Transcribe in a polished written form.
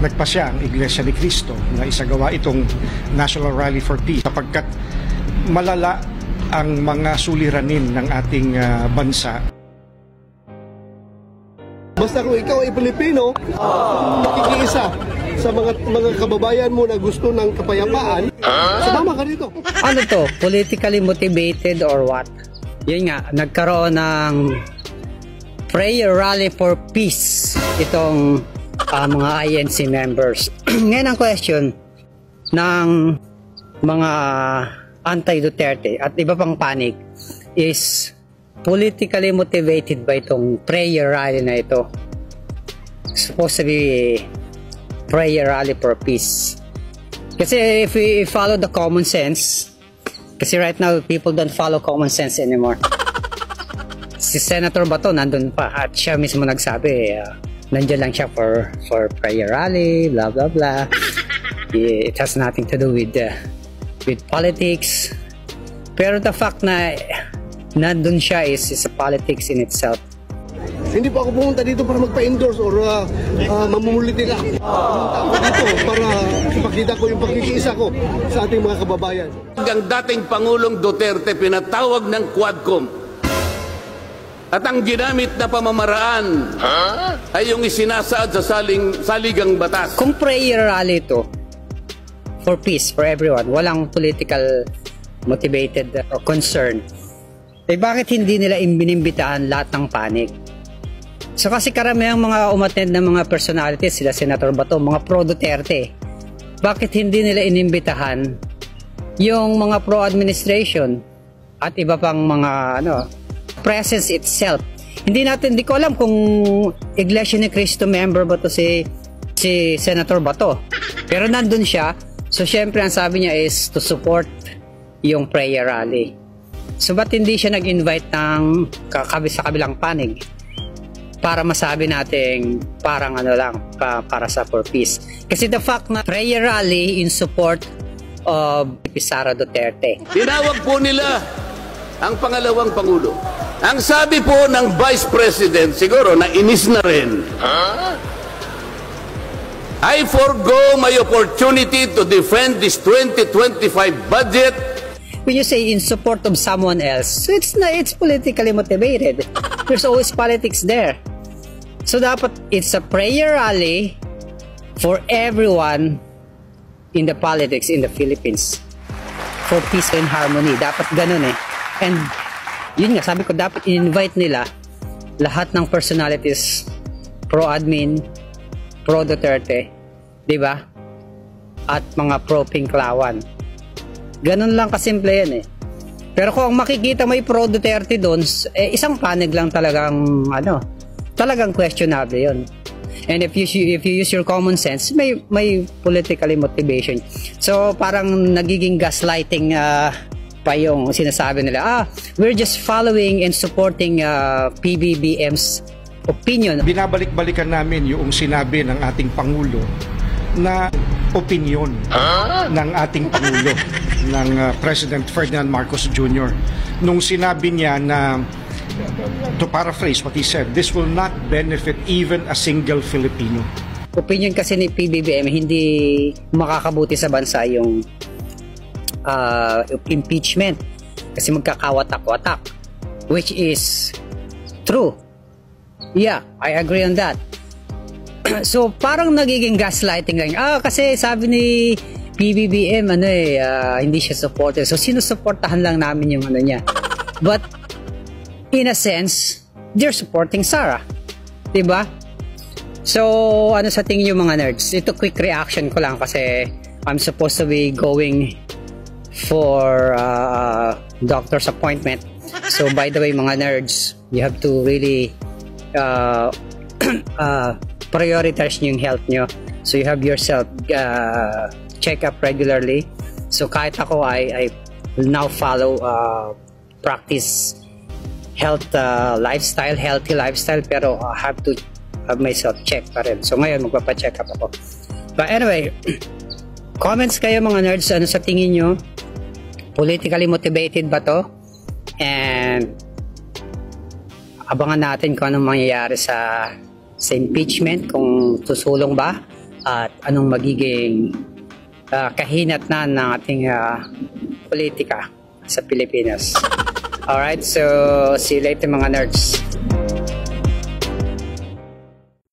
nagpasya ang Iglesia ni Cristo na isagawa itong National Rally for Peace sapagkat malala ang mga suliranin ng ating bansa. Basta kung ikaw ay Pilipino, makikiisa sa mga kababayan mo na gusto ng kapayapaan, sumama ka dito. Ano to? Politically motivated or what? Yun nga, nagkaroon ng prayer rally for peace itong mga INC members. Ngayon ang question ng mga anti-Duterte at iba pang panig is politically motivated ba itong prayer rally na ito? Supposed to be prayer rally for peace. Kasi if we follow the common sense, kasi right now people don't follow common sense anymore. Si Senator Bato nandun pa at siya mismo nagsabi nandiyan lang siya for prayer rally, blah blah blah. It has nothing to do with politics. Pero the fact na nandun siya is a politics in itself. Hindi po ako pumunta dito para magpa-endorse or mamumulitika. Pumunta ako dito para ipakita ko yung pagkikiisa ko sa ating mga kababayan. Ang dating Pangulong Duterte pinatawag ng Quadcom. At ang ginamit na pamamaraan ay yung isinasaad sa saligang batas. Kung prayer rally ito for peace, for everyone, walang political motivated or concern, eh bakit hindi nila inimbitahan lahat ng panig? So kasi karamihang mga umattend na mga personalities, sila Senator Bato, mga pro-Duterte, bakit hindi nila inimbitahan yung mga pro-administration at iba pang mga presence itself? Hindi ko alam kung Iglesia ni Cristo member ba to si Senator Bato, pero nandun siya. So syempre ang sabi niya is to support yung prayer rally. So ba't hindi siya nag-invite ng sa kabilang panig para masabi natin parang para sa for peace? Kasi the fact na prayer rally in support of Sara Duterte. Tinawag po nila ang pangalawang Pangulo. Ang sabi po ng Vice President, siguro na inis na rin, I forgo my opportunity to defend this 2025 budget. When you say in support of someone else, so it's politically motivated. There's always politics there. So dapat it's a prayer rally for everyone in the politics in the Philippines. For peace and harmony. Dapat ganun eh. And yun nga, sabi ko dapat i-invite nila lahat ng personalities pro-admin, pro-Duterte, di ba? At mga pro-Pinklawan. Ganun lang kasimple yan eh. Pero kung makikita may pro-Duterte doon, isang panig lang talagang talagang questionable yun. And if you use your common sense, may politically motivation. So parang nagiging gaslighting pa yung sinasabi nila. We're just following and supporting PBBM's opinion. Binabalik-balikan namin yung sinabi ng ating Pangulo na opinion ng ating Pangulo, ng President Ferdinand Marcos Jr. Nung sinabi niya na, to paraphrase what he said, this will not benefit even a single Filipino. Opinion kasi ni PBBM, hindi makakabuti sa bansa yung impeachment kasi magkakawatak-watak, which is true. Yeah, I agree on that. So parang nagiging gaslighting lang. Kasi sabi ni PBBM hindi siya supporter. So sinusuportahan lang namin yung niya. But in a sense, they're supporting Sara. 'Di ba? So ano sa tingin niyo mga nerds? Ito quick reaction ko lang kasi I'm supposed to be going for doctor's appointment. So by the way mga nerds, you have to really prioritize yung health nyo. So you have yourself check up regularly. So kahit ako I will now follow practice healthy lifestyle, pero I have to have myself check pa rin. So ngayon magpapa-check up ako. But anyway, comments kayo mga nerds, ano sa tingin nyo? Politically motivated ba to? And abangan natin kung anong mangyayari sa impeachment, kung susulong ba at anong magiging kahinatnan ng ating politika sa Pilipinas. Alright, so see you later mga nerds.